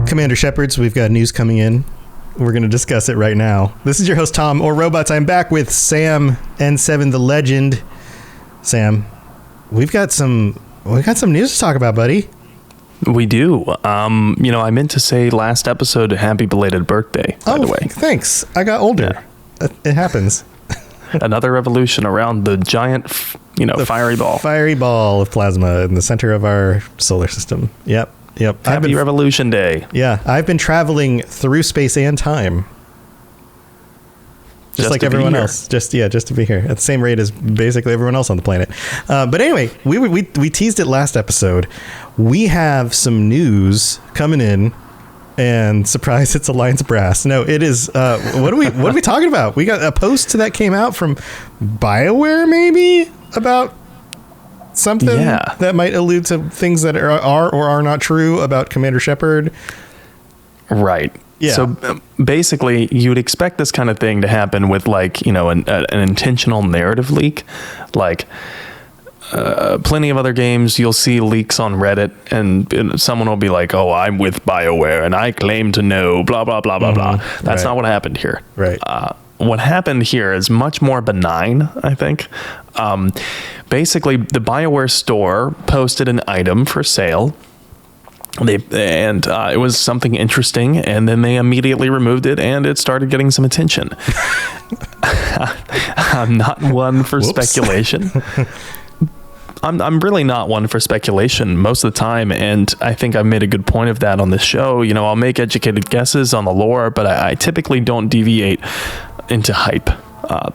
Commander Shepherds, we've got news coming in. We're going to discuss it right now. This is your host, Tom, or Robots. I'm back with Sam N7, the legend. Sam, we've got some news to talk about, buddy. We do. I meant to say last episode, happy belated birthday, by the way. Thanks. I got older. Yeah. It happens. Another revolution around the giant, fiery ball. Fiery ball of plasma in the center of our solar system. Yep. Happy Revolution Day. Yeah. I've been traveling through space and time. Just like everyone else. Just to be here at the same rate as basically everyone else on the planet. But anyway, we teased it last episode. We have some news coming in, and surprise, it's Alliance Brass. No, it is. What are we talking about? We got a post that came out from BioWare, maybe, about something that might allude to things that are or are not true about Commander Shepard. Right. Yeah. So basically, you'd expect this kind of thing to happen with an intentional narrative leak. Like plenty of other games, you'll see leaks on Reddit and someone will be like, oh, I'm with BioWare and I claim to know blah, blah, blah, blah, blah. That's not what happened here. Right. What happened here is much more benign, I think. Basically, the BioWare store posted an item for sale. It was something interesting, and then they immediately removed it, and it started getting some attention. I'm not one for speculation. I'm really not one for speculation most of the time, and I think I've made a good point of that on this show. I'll make educated guesses on the lore, but I typically don't deviate into hype.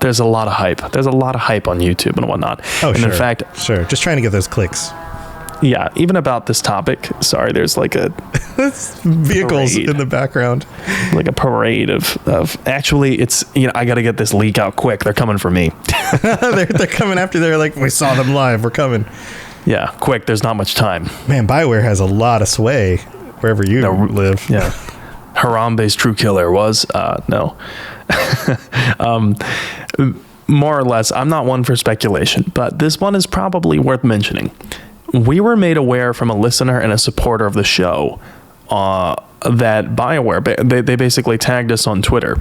There's a lot of hype. There's a lot of hype on YouTube and whatnot. Oh, and sure. In fact, sure. Just trying to get those clicks. Yeah, even about this topic. Sorry, there's like a vehicles parade in the background, like a parade of. Actually, it's I got to get this leak out quick. They're coming for me. they're coming after. They're like, we saw them live. We're coming. Yeah, quick. There's not much time. Man, BioWare has a lot of sway wherever you live. Yeah, Harambe's true killer was no. More or less, I'm not one for speculation, but this one is probably worth mentioning. We were made aware from a listener and a supporter of the show that BioWare, they basically tagged us on Twitter,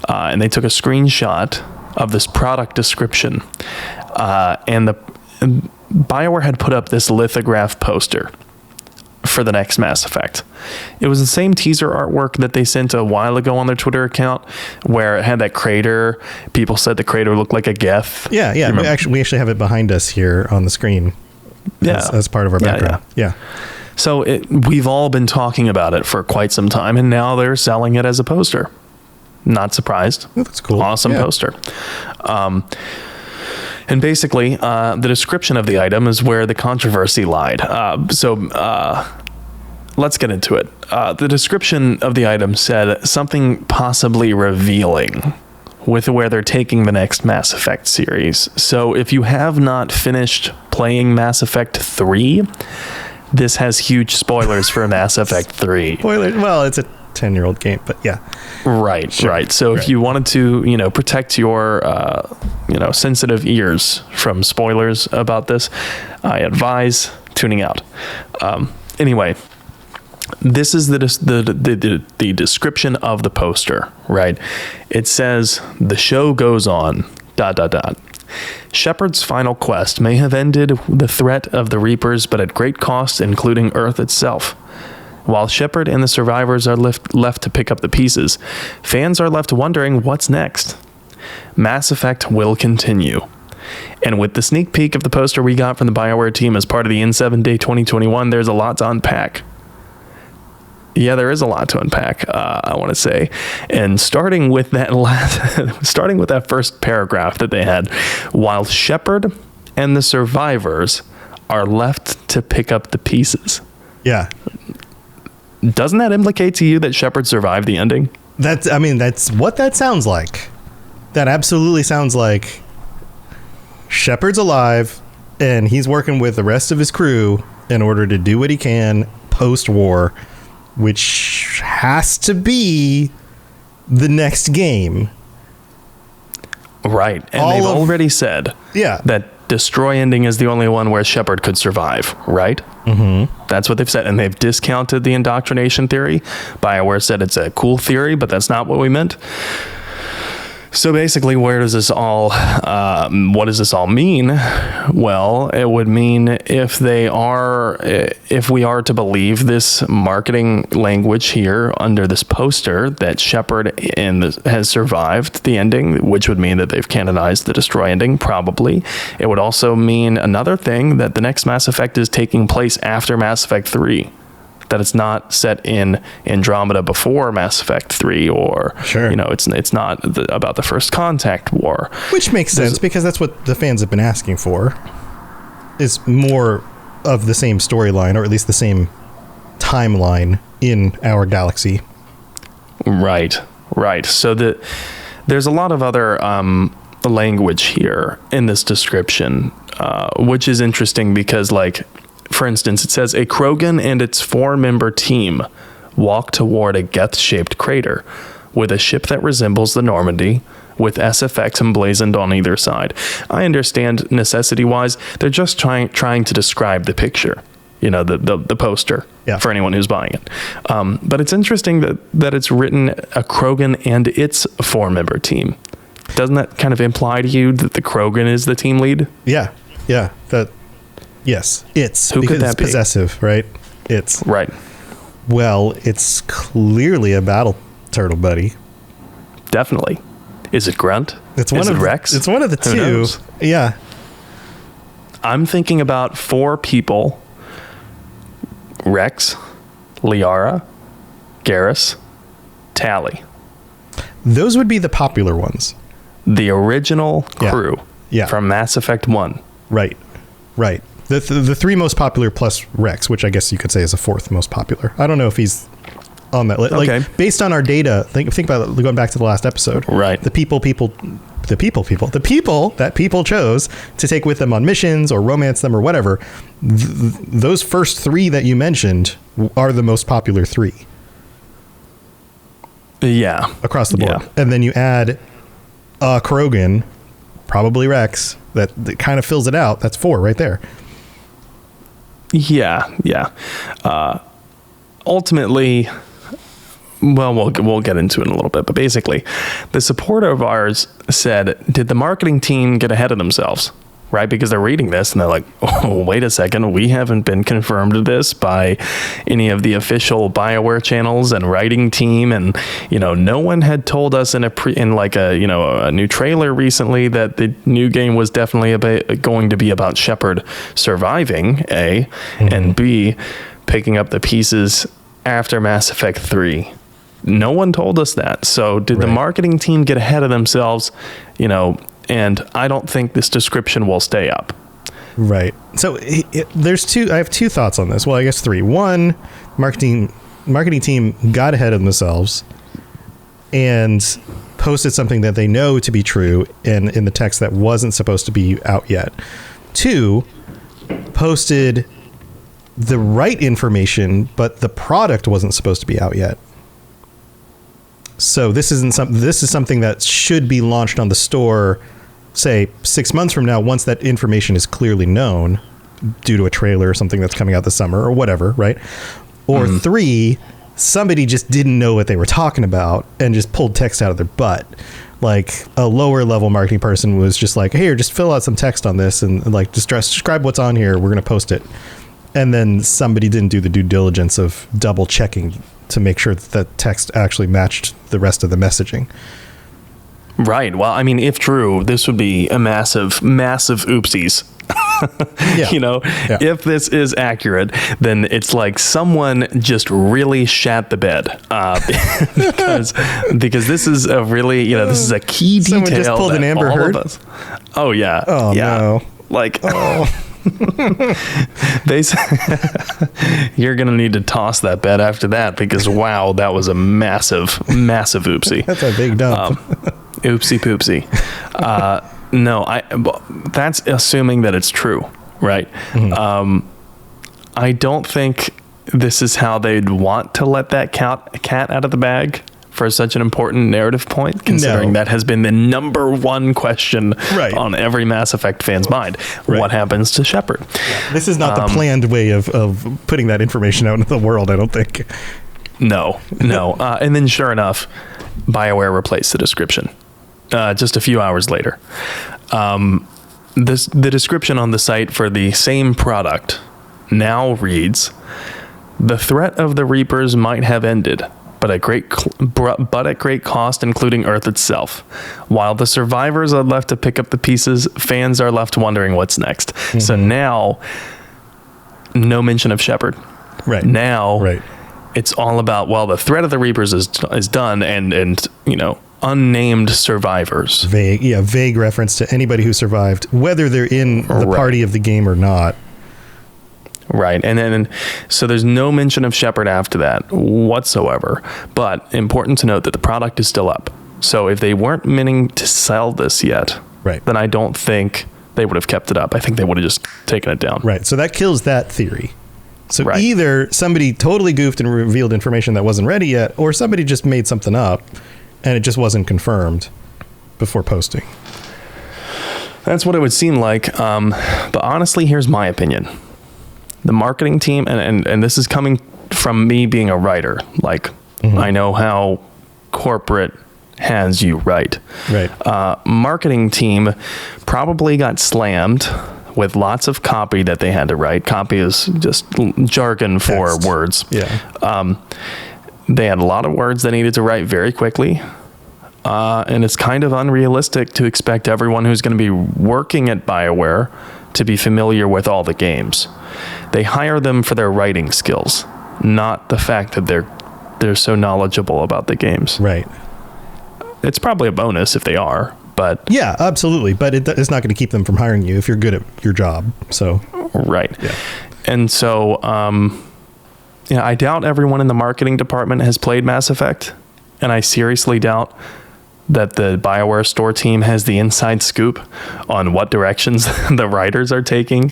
and they took a screenshot of this product description, and BioWare had put up this lithograph poster for the next Mass Effect. It was the same teaser artwork that they sent a while ago on their Twitter account, where it had that crater. People said the crater looked like a Geth. Yeah. We actually have it behind us here on the screen. As part of our background. Yeah. So we've all been talking about it for quite some time, and now they're selling it as a poster. Not surprised. That's cool. Awesome poster. And basically, the description of the item is where the controversy lied. Let's get into it. The description of the item said something possibly revealing with where they're taking the next Mass Effect series. So if you have not finished playing Mass Effect 3, this has huge spoilers for Mass Effect 3. Spoilers? Well, it's a 10-year-old game, but yeah. Right. So if you wanted to, protect your, sensitive ears from spoilers about this, I advise tuning out. Anyway, this is the description of the poster, right? It says, the show goes on, ... Shepard's final quest may have ended the threat of the Reapers, but at great cost, including Earth itself. While Shepard and the survivors are left to pick up the pieces, fans are left wondering what's next. Mass Effect will continue. And with the sneak peek of the poster we got from the BioWare team as part of the N7 Day 2021, there's a lot to unpack. Yeah, there is a lot to unpack, I want to say. And starting with that first paragraph that they had, while Shepard and the survivors are left to pick up the pieces. Yeah. Doesn't that implicate to you that Shepard survived the ending? That's what that sounds like. That absolutely sounds like Shepard's alive and he's working with the rest of his crew in order to do what he can post-war, which has to be the next game. Right. And they've already said that Destroy ending is the only one where Shepard could survive, right? Mm-hmm. That's what they've said, and they've discounted the indoctrination theory. BioWare said it's a cool theory, but that's not what we meant. So basically, what does this all mean? Well, it would mean if we are to believe this marketing language here under this poster, that Shepard has survived the ending, which would mean that they've canonized the destroy ending, probably. It would also mean another thing, that the next Mass Effect is taking place after Mass Effect 3. That it's not set in Andromeda before Mass Effect 3, or sure. It's not about the First Contact War, which makes sense because that's what the fans have been asking for, is more of the same storyline, or at least the same timeline in our galaxy. Right. So there's a lot of other language here in this description, which is interesting because, like, for instance, it says a Krogan and its 4-member team walk toward a Geth-shaped crater with a ship that resembles the Normandy, with SFX emblazoned on either side. I understand necessity-wise, they're just trying to describe the picture, the poster, for anyone who's buying it. But it's interesting that it's written a Krogan and its 4-member team. Doesn't that kind of imply to you that the Krogan is the team lead? Yeah. Yes, it's who because could that it's be? Possessive, right? It's right. Well, it's clearly a battle turtle, buddy. Definitely. Is it Grunt? It's is it Rex? It's one of the Who two. knows? Yeah. I'm thinking about 4 people: Rex, Liara, Garrus, Tally. Those would be the popular ones. The original crew from Mass Effect 1. Right. The 3 most popular plus Rex, which I guess you could say is a 4th most popular. I don't know if he's on that list. Okay. Like, based on our data, think about it, going back to the last episode. Right. The people that people chose to take with them on missions or romance them or whatever, those first 3 that you mentioned are the most popular 3. Yeah. Across the board. Yeah. And then you add a Krogan, probably Rex, that kind of fills it out. That's 4 right there. Yeah. Ultimately, well, we'll get into it in a little bit, but basically, the supporter of ours said, did the marketing team get ahead of themselves? Right? Because they're reading this and they're like, oh, wait a second, we haven't been confirmed of this by any of the official BioWare channels and writing team, and no one had told us in a new trailer recently that the new game was definitely going to be about Shepard surviving, A, and B, picking up the pieces after Mass Effect 3. No one told us that. So did the marketing team get ahead of themselves, and I don't think this description will stay up. Right. So there's 2. I have 2 thoughts on this. Well, I guess 3. One, marketing team got ahead of themselves and posted something that they know to be true in the text that wasn't supposed to be out yet. 2, posted the right information, but the product wasn't supposed to be out yet. So this is something that should be launched on the store, say 6 months from now, once that information is clearly known due to a trailer or something that's coming out this summer or whatever, right? Or 3, somebody just didn't know what they were talking about and just pulled text out of their butt. Like a lower level marketing person was just like, here, just fill out some text on this and like just describe what's on here. We're going to post it. And then somebody didn't do the due diligence of double checking to make sure that the text actually matched the rest of the messaging. Right. Well, I mean, if true, this would be a massive oopsies. If this is accurate, then it's like someone just really shat the bed, because this is a really, this is a key detail. Someone just pulled an Amber Heard. Oh yeah. Oh yeah. no. Like, you're gonna need to toss that bed after that, because wow, that was a massive oopsie. That's a big dump. Oopsie poopsie. No, that's assuming that it's true, right? I don't think this is how they'd want to let that cat out of the bag for such an important narrative point, considering that has been the number one question on every Mass Effect fan's mind. What happens to Shepard? Yeah. This is not the planned way of putting that information out into the world, I don't think. No. And then sure enough, BioWare replaced the description just a few hours later. The description on the site for the same product now reads, "The threat of the Reapers might have ended, but at great cost, including Earth itself. While the survivors are left to pick up the pieces, fans are left wondering what's next." Mm-hmm. So now, no mention of Shepard. Right. Now, it's all about, well, the threat of the Reapers is done, and unnamed survivors. Vague reference to anybody who survived, whether they're in the party of the game or not. Right. And then, so there's no mention of Shepard after that whatsoever. But important to note that the product is still up. So if they weren't meaning to sell this yet, then I don't think they would have kept it up. I think they would have just taken it down. Right. So that kills that theory. So either somebody totally goofed and revealed information that wasn't ready yet, or somebody just made something up and it just wasn't confirmed before posting. That's what it would seem like. But honestly, here's my opinion. The marketing team, and this is coming from me being a writer. Like, I know how corporate has you write. Marketing team probably got slammed with lots of copy that they had to write. Copy is just jargon for words. They had a lot of words they needed to write very quickly. And it's kind of unrealistic to expect everyone who's going to be working at BioWare to be familiar with all the games. They hire them for their writing skills, not the fact that they're so knowledgeable about the games. Right. It's probably a bonus if they are, but... Yeah, absolutely. But it's not going to keep them from hiring you if you're good at your job, so... Right. Yeah. And so, I doubt everyone in the marketing department has played Mass Effect, and I seriously doubt that the BioWare store team has the inside scoop on what directions the writers are taking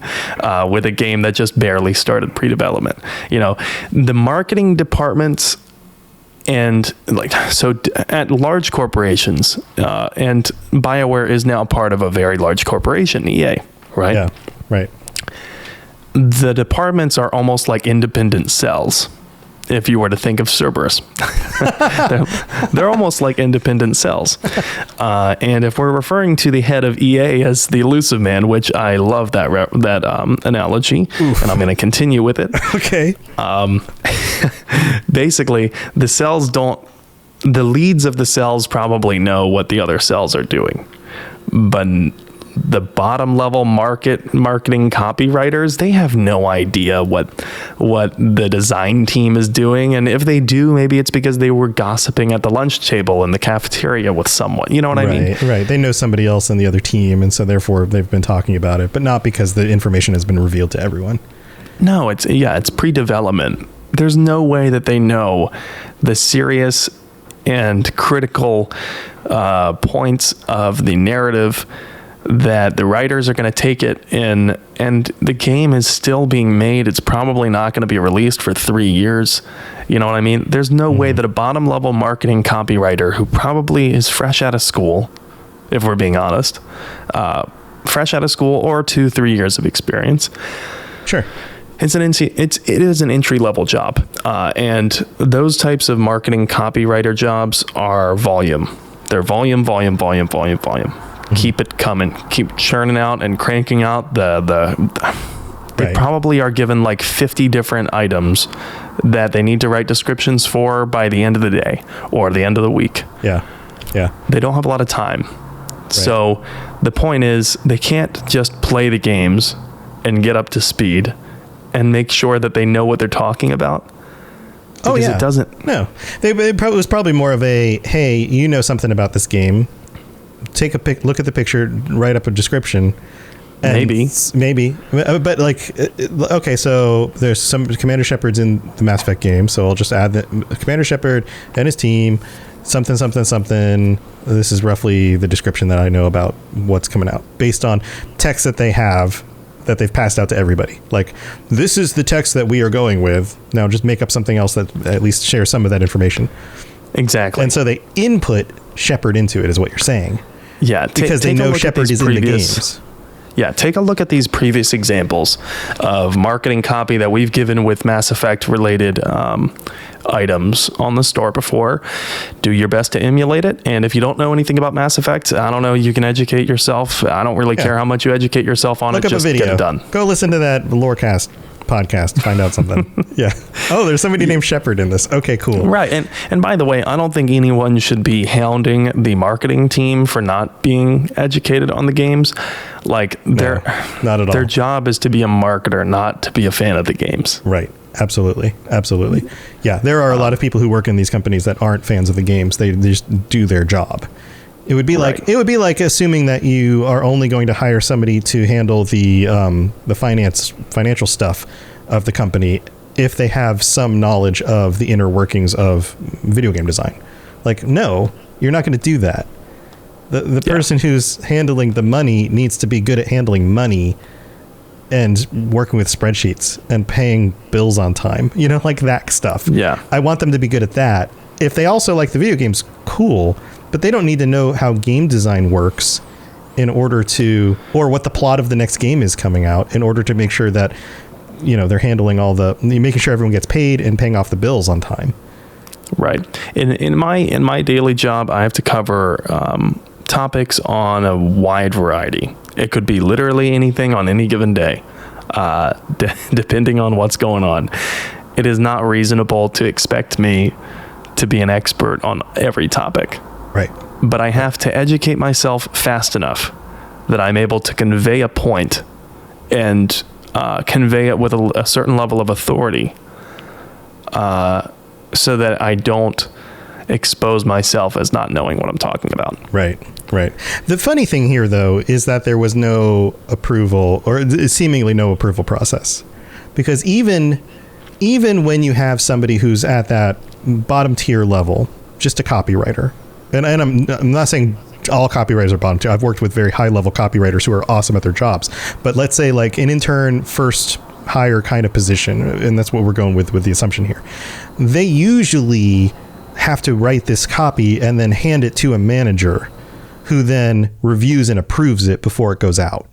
with a game that just barely started pre-development. The marketing departments and at large corporations, and BioWare is now part of a very large corporation, EA, right? Yeah, right. The departments are almost like independent cells. If you were to think of Cerberus, they're almost like independent cells. And if we're referring to the head of EA as the elusive man, which I love that analogy, and I'm going to continue with it. Okay. Basically, the leads of the cells probably know what the other cells are doing, but the bottom level marketing copywriters, they have no idea what the design team is doing. And if they do, maybe it's because they were gossiping at the lunch table in the cafeteria with someone. You know what I mean? Right. They know somebody else in the other team, and so therefore they've been talking about it, but not because the information has been revealed to everyone. No, it's pre-development. There's no way that they know the serious and critical points of the narrative that the writers are going to take it in, and the game is still being made. It's probably not going to be released for 3 years. You know what I mean? There's no way that a bottom level marketing copywriter who probably is fresh out of school, if we're being honest, fresh out of school or 2-3 years of experience. Sure. It is an entry level job. And those types of marketing copywriter jobs are volume. They're volume. Keep it coming. Keep churning out and cranking out They probably are given like 50 different items that they need to write descriptions for by the end of the day or the end of the week. Yeah. They don't have a lot of time. Right. So the point is they can't just play the games and get up to speed and make sure that they know what they're talking about. Because it doesn't. No. It was probably more of a, hey, you know something about this game. Take a look at the picture, write up a description. Maybe. But okay, so there's some Commander Shepard's in the Mass Effect game, so I'll just add that Commander Shepard and his team, something. This is roughly the description that I know about what's coming out based on text that they have that they've passed out to everybody. Like, this is the text that we are going with. Now just make up something else that at least shares some of that information. Exactly. And so they input Shepard into it, is what you're saying. Yeah. Because they know Shepard is in the games. Yeah, take a look at these previous examples of marketing copy that we've given with Mass Effect related items on the store before. Do your best to emulate it. And if you don't know anything about Mass Effect, I don't know, you can educate yourself. I don't really care how much you educate yourself on Look it. up Just a video. get it done. Go listen to that Lorecast podcast to find out something. Yeah. Oh, there's somebody named Shepard in this. Okay, cool. Right. And by the way, I don't think anyone should be hounding the marketing team for not being educated on the games. Like, not at all. Their job is to be a marketer, not to be a fan of the games. Right. Absolutely. Absolutely. Yeah. There are a lot of people who work in these companies that aren't fans of the games. They just do their job. It would be like assuming that you are only going to hire somebody to handle the financial stuff of the company if they have some knowledge of the inner workings of video game design. Like, no, you're not going to do that. The person who's handling the money needs to be good at handling money and working with spreadsheets and paying bills on time. You know, like that stuff. Yeah. I want them to be good at that. If they also like the video games, cool. But they don't need to know how game design works in order to, or what the plot of the next game is coming out, in order to make sure that, you know, they're handling making sure everyone gets paid and paying off the bills on time. Right. In my daily job, I have to cover topics on a wide variety. It could be literally anything on any given day, depending on what's going on. It is not reasonable to expect me to be an expert on every topic. Right. But I have to educate myself fast enough that I'm able to convey a point and convey it with a certain level of authority so that I don't expose myself as not knowing what I'm talking about. Right. Right. The funny thing here, though, is that there was no approval, or seemingly no approval process, because even when you have somebody who's at that bottom tier level, just a copywriter, and I'm not saying all copywriters are bottom tier. I've worked with very high level copywriters who are awesome at their jobs, but let's say like an intern first hire kind of position, and that's what we're going with the assumption here. They usually have to write this copy and then hand it to a manager who then reviews and approves it before it goes out.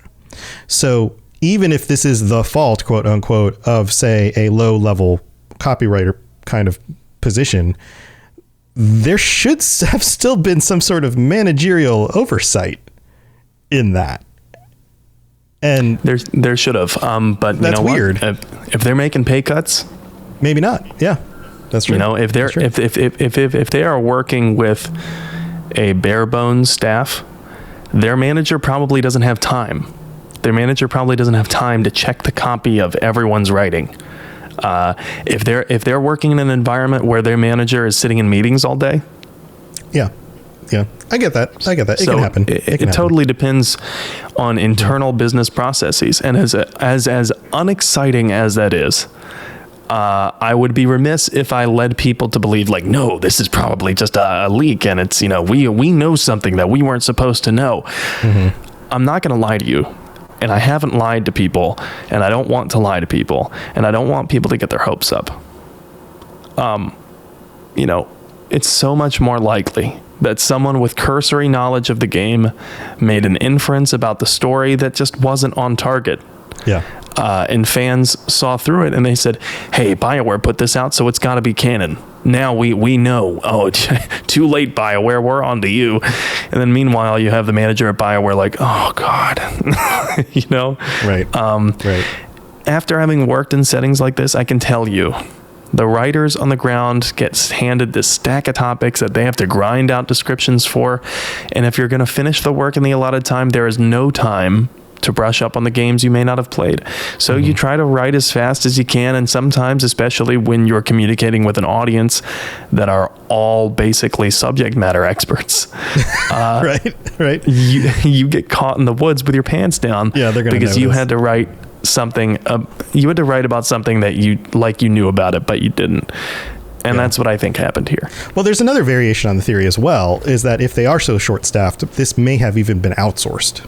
So even if this is the fault, quote unquote, of say a low level copywriter kind of position, there should have still been some sort of managerial oversight in that. And there should have, but that's weird. If they're making pay cuts, maybe not. Yeah, that's true. You know, if they are working with a bare bones staff, their manager probably doesn't have time. Their manager probably doesn't have time to check the copy of everyone's writing. If they're working in an environment where their manager is sitting in meetings all day. Yeah. I get that. It can happen. It totally depends on internal business processes. And as unexciting as that is, I would be remiss if I led people to believe like, no, this is probably just a leak. And it's, you know, we know something that we weren't supposed to know. Mm-hmm. I'm not going to lie to you. And I haven't lied to people, and I don't want to lie to people, and I don't want people to get their hopes up. You know, it's so much more likely that someone with cursory knowledge of the game made an inference about the story that just wasn't on target. Yeah. And fans saw through it and they said, hey, BioWare put this out, so it's got to be canon. Now we know. Oh, too late, BioWare. We're on to you. And then meanwhile, you have the manager at BioWare like, oh, God. You know? Right. Right. After having worked in settings like this, I can tell you, the writers on the ground get handed this stack of topics that they have to grind out descriptions for. And if you're going to finish the work in the allotted time, there is no time to brush up on the games you may not have played. So you try to write as fast as you can, and sometimes, especially when you're communicating with an audience that are all basically subject matter experts, right, you get caught in the woods with your pants down. Yeah, they're gonna because know you this. had to write something. You had to write about something that you knew about it, but you didn't. And that's what I think happened here. Well, there's another variation on the theory as well, is that if they are so short-staffed, this may have even been outsourced.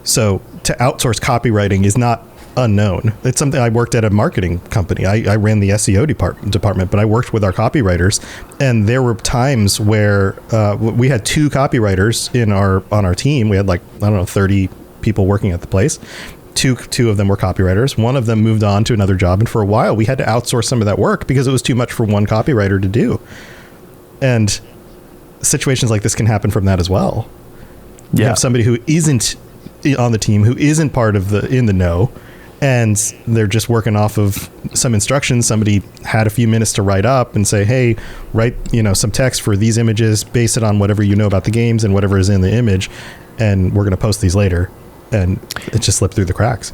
So to outsource copywriting is not unknown. It's something. I worked at a marketing company. I ran the SEO department, but I worked with our copywriters, and there were times where we had 2 copywriters on our team. We had 30 people working at the place. Two of them were copywriters. One of them moved on to another job, and for a while we had to outsource some of that work because it was too much for one copywriter to do. And situations like this can happen from that as well. You have somebody who isn't on the team, who isn't part of in the know, and they're just working off of some instructions. Somebody had a few minutes to write up and say, hey, write some text for these images, base it on whatever you know about the games and whatever is in the image, and we're going to post these later. And it just slipped through the cracks.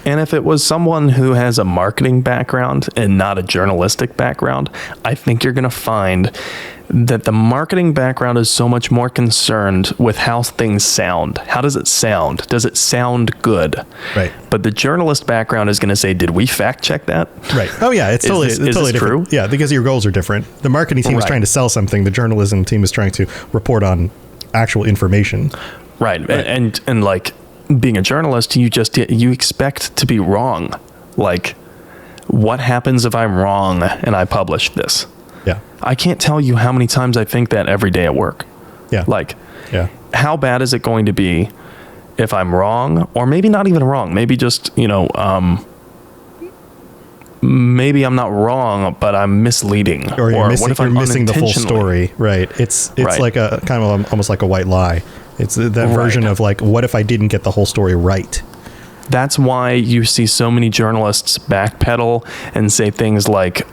And if it was someone who has a marketing background and not a journalistic background, I think you're going to find that the marketing background is so much more concerned with how things sound. How does it sound? Does it sound good? Right. But the journalist background is going to say, did we fact check that? Right. Oh, yeah. It's totally, is totally different. True? Yeah, because your goals are different. The marketing team is trying to sell something. The journalism team is trying to report on actual information. Right. And like, being a journalist, you expect to be wrong. Like, what happens if I'm wrong and I publish this? Yeah. I can't tell you how many times I think that every day at work. Yeah. Like, how bad is it going to be if I'm wrong, or maybe not even wrong? Maybe just, maybe I'm not wrong, but I'm misleading. Or you're missing, what if I'm missing the full story. Right. It's like a kind of almost like a white lie. It's that version of like, what if I didn't get the whole story right? That's why you see so many journalists backpedal and say things like,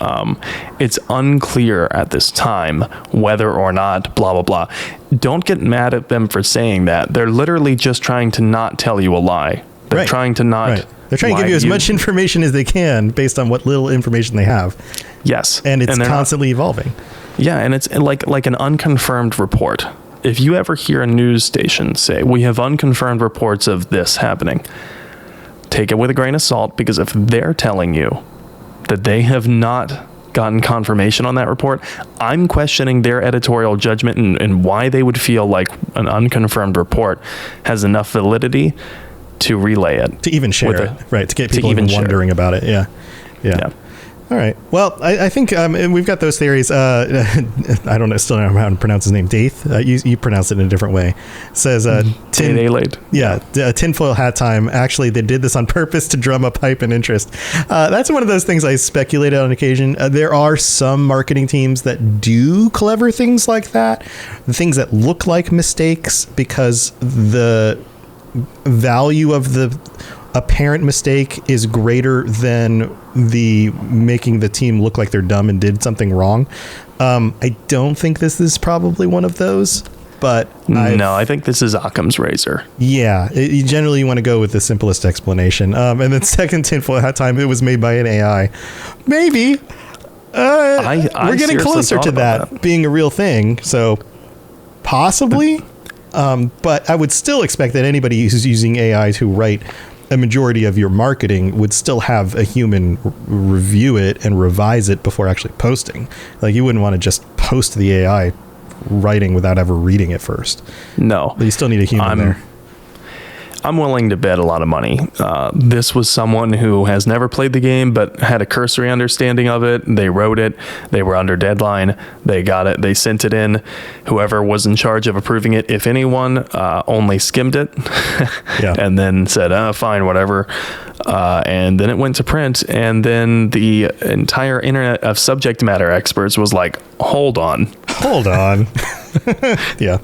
it's unclear at this time whether or not blah, blah, blah. Don't get mad at them for saying that. They're literally just trying to not tell you a lie. They're trying to not... Right. They're trying to give you as much information as they can based on what little information they have. Yes. And it's constantly evolving. Yeah, and it's like an unconfirmed report. If you ever hear a news station say, we have unconfirmed reports of this happening, take it with a grain of salt, because if they're telling you that they have not gotten confirmation on that report, I'm questioning their editorial judgment and why they would feel like an unconfirmed report has enough validity to relay it. To even share it, right? To get people even wondering about it. Yeah. All right. Well, I think we've got those theories. I don't know, still don't know how to pronounce his name. Daith. You pronounce it in a different way. Says tinfoil hat time. Actually, they did this on purpose to drum up hype and interest. That's one of those things I speculated on occasion. There are some marketing teams that do clever things like that, things that look like mistakes, because the value of the apparent mistake is greater than the making the team look like they're dumb and did something wrong. I don't think this is probably one of those, but I think this is Occam's razor. Yeah, you generally want to go with the simplest explanation. And then second tinfoil hat time, it was made by an AI. Maybe. We're getting closer to that being a real thing, so possibly. But I would still expect that anybody who's using AI to write a majority of your marketing would still have a human review it and revise it before actually posting. Like, you wouldn't want to just post the AI writing without ever reading it first. No. But you still need a human there. I'm willing to bet a lot of money. This was someone who has never played the game, but had a cursory understanding of it. They wrote it. They were under deadline. They got it. They sent it in. Whoever was in charge of approving it, if anyone, only skimmed it and then said, fine, whatever. And then it went to print. And then the entire internet of subject matter experts was like, hold on. Yeah.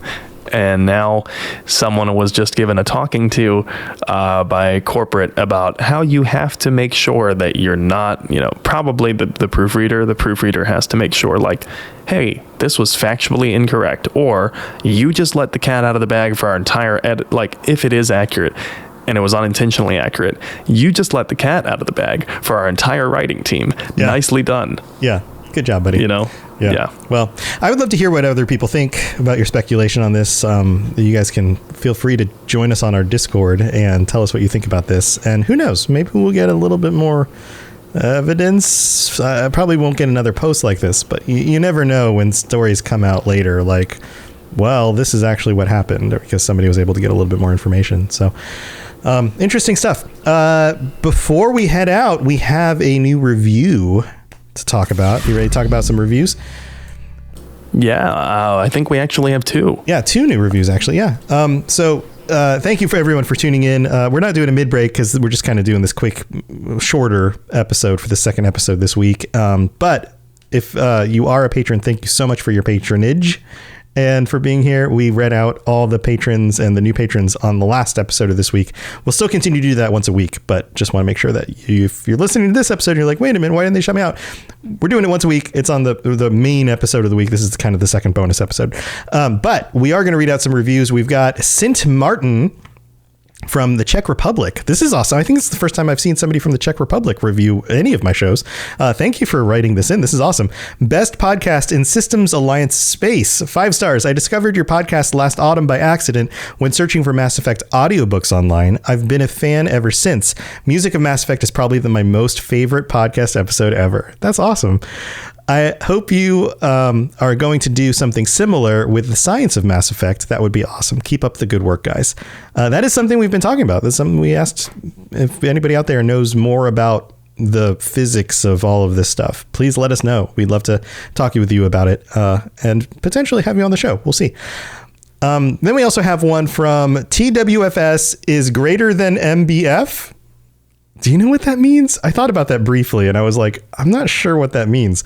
And now someone was just given a talking to by corporate about how you have to make sure that you're not, probably the proofreader. The proofreader has to make sure, like, hey, this was factually incorrect, or you just let the cat out of the bag for our entire edit. Like, if it is accurate and it was unintentionally accurate, you just let the cat out of the bag for our entire writing team. Yeah. Nicely done. Yeah. Good job, buddy. Yeah. Well, I would love to hear what other people think about your speculation on this. You guys can feel free to join us on our Discord and tell us what you think about this. And who knows, maybe we'll get a little bit more evidence. I probably won't get another post like this, but you never know when stories come out later, like, well, this is actually what happened, because somebody was able to get a little bit more information. So Interesting stuff. Before we head out, we have a new review to talk about. You ready to talk about some reviews? Yeah, I think we actually have two. Yeah, two new reviews, actually. Yeah. Thank you for everyone for tuning in. We're not doing a mid-break because we're just kind of doing this quick, shorter episode for the second episode this week. But if you are a patron, thank you so much for your patronage and for being here. We read out all the patrons and the new patrons on the last episode of this week. We'll still continue to do that once a week, but just want to make sure that if you're listening to this episode and you're like, wait a minute, why didn't they shout me out? We're doing it once a week. It's on the main episode of the week. This is kind of the second bonus episode. But we are going to read out some reviews. We've got Sint Martin from the Czech Republic. This is awesome. I think it's the first time I've seen somebody from the Czech Republic review any of my shows. Thank you for writing this in. This is awesome. Best podcast in Systems Alliance space. 5 stars. I discovered your podcast last autumn by accident when searching for Mass Effect audiobooks online. I've been a fan ever since. Music of Mass Effect is probably my most favorite podcast episode ever. That's awesome. I hope you are going to do something similar with the science of Mass Effect. That would be awesome. Keep up the good work, guys. That is something we've been talking about. That's something we asked if anybody out there knows more about the physics of all of this stuff. Please let us know. We'd love to talk with you about it and potentially have you on the show. We'll see. Then we also have one from TWFS is greater than MBF. Do you know what that means? I thought about that briefly and I was like, I'm not sure what that means.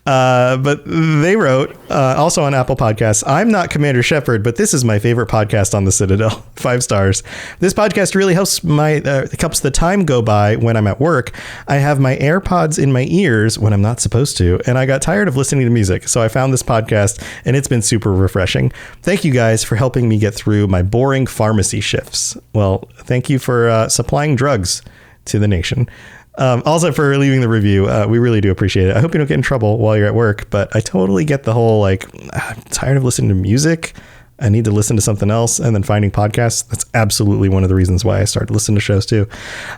But they wrote, also on Apple Podcasts, I'm not Commander Shepard, but this is my favorite podcast on the Citadel. 5 stars. This podcast really helps helps the time go by when I'm at work. I have my AirPods in my ears when I'm not supposed to, and I got tired of listening to music. So I found this podcast and it's been super refreshing. Thank you guys for helping me get through my boring pharmacy shifts. Well, thank you for supplying drugs to the nation. Also for leaving the review. We really do appreciate it. I hope you don't get in trouble while you're at work, but I totally get the whole, like, I'm tired of listening to music. I need to listen to something else, and then finding podcasts. That's absolutely one of the reasons why I started listening to shows too.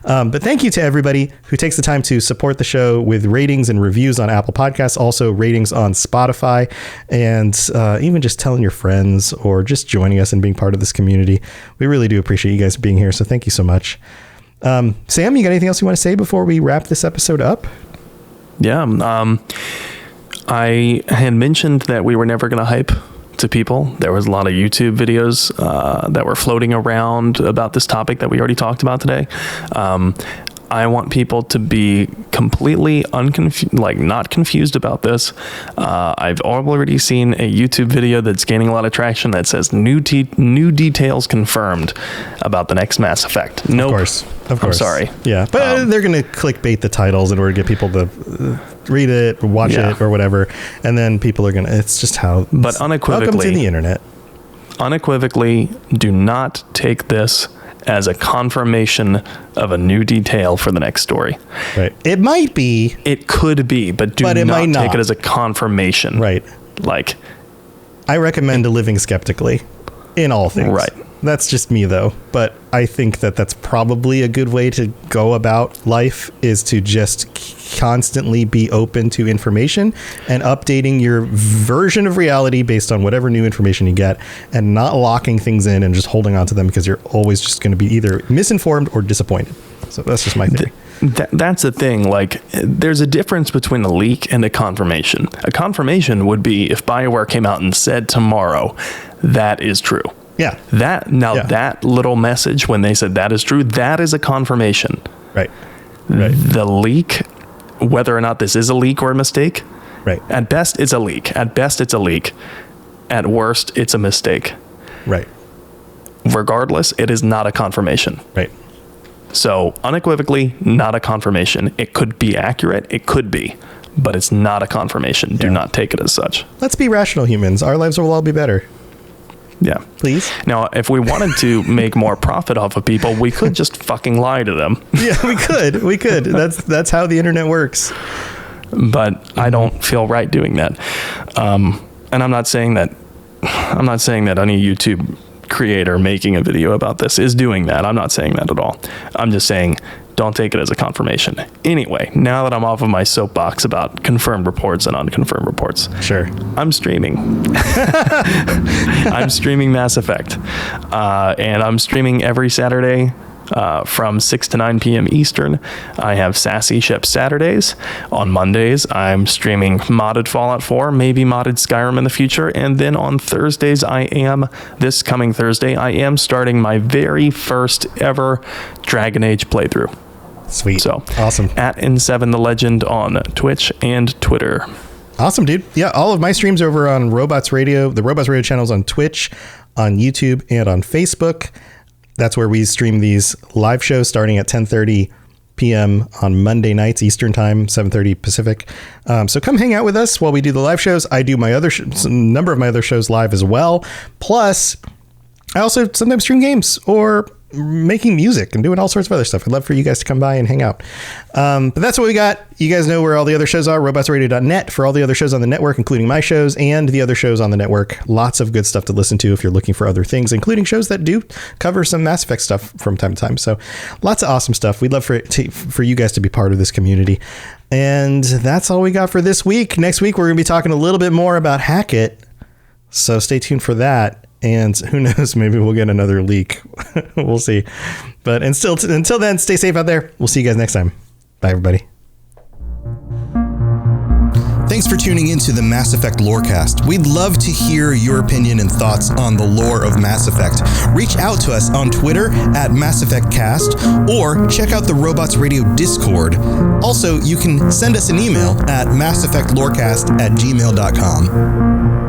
But thank you to everybody who takes the time to support the show with ratings and reviews on Apple Podcasts, also ratings on Spotify, and even just telling your friends or just joining us and being part of this community. We really do appreciate you guys being here. So thank you so much. Sam, you got anything else you want to say before we wrap this episode up? Yeah. I had mentioned that we were never going to hype to people. There was a lot of YouTube videos that were floating around about this topic that we already talked about today. I want people to be completely not confused about this. I've already seen a YouTube video that's gaining a lot of traction that says new details confirmed about the next Mass Effect. Nope. Of course. I'm sorry. Yeah, but they're going to clickbait the titles in order to get people to read it, watch it, or whatever, and then people are going to. It's just how. But unequivocally, welcome to the internet. Unequivocally, do not take this as a confirmation of a new detail for the next story. Right. It might be. It could be, but do not take it as a confirmation. Right. Like, I recommend living skeptically in all things. Right. That's just me, though. But I think that that's probably a good way to go about life, is to just constantly be open to information and updating your version of reality based on whatever new information you get, and not locking things in and just holding on to them because you're always just going to be either misinformed or disappointed. So that's just my theory. That's the thing. Like, there's a difference between a leak and a confirmation. A confirmation would be if BioWare came out and said tomorrow, that is true. Yeah. That little message, when they said that is true, that is a confirmation. Right. The leak, whether or not this is a leak or a mistake, right. At best, it's a leak. At best, it's a leak. At worst, it's a mistake. Right. Regardless, it is not a confirmation. Right. So, unequivocally, not a confirmation. It could be accurate. It could be. But it's not a confirmation. Do not take it as such. Let's be rational humans. Our lives will all be better. Yeah. Please. Now, if we wanted to make more profit off of people, we could just fucking lie to them. Yeah, we could. That's how the internet works. But I don't feel right doing that. And I'm not saying that any YouTube creator making a video about this is doing that. I'm not saying that at all. I'm just saying, don't take it as a confirmation. Anyway, now that I'm off of my soapbox about confirmed reports and unconfirmed reports. Sure. I'm streaming. I'm streaming Mass Effect. And I'm streaming every Saturday from 6 to 9 p.m. Eastern. I have Sassy Ship Saturdays. On Mondays, I'm streaming modded Fallout 4, maybe modded Skyrim in the future. And then on Thursdays, this coming Thursday, I am starting my very first ever Dragon Age playthrough. Sweet. So awesome. At N7 the Legend on Twitch and Twitter. Awesome, dude. Yeah, all of my streams are over on Robots Radio, the Robots Radio channels on Twitch, on YouTube, and on Facebook. That's where we stream these live shows starting at 10:30 p.m. on Monday nights, Eastern time, 7:30 Pacific. So come hang out with us while we do the live shows. I do my other number of my other shows live as well. Plus, I also sometimes stream games or making music and doing all sorts of other stuff. I'd love for you guys to come by and hang out. But that's what we got. You guys know where all the other shows are, robotsradio.net for all the other shows on the network, including my shows and the other shows on the network. Lots of good stuff to listen to if you're looking for other things, including shows that do cover some Mass Effect stuff from time to time. So lots of awesome stuff. We'd love for you guys to be part of this community. And that's all we got for this week. Next week, we're going to be talking a little bit more about Hackett. So stay tuned for that. And who knows, maybe we'll get another leak. We'll see. But until then, stay safe out there. We'll see you guys next time. Bye, everybody. Thanks for tuning into the Mass Effect Lorecast. We'd love to hear your opinion and thoughts on the lore of Mass Effect. Reach out to us on Twitter at Mass Effect Cast, or check out the Robots Radio Discord. Also, you can send us an email at masseffectlorecast@gmail.com.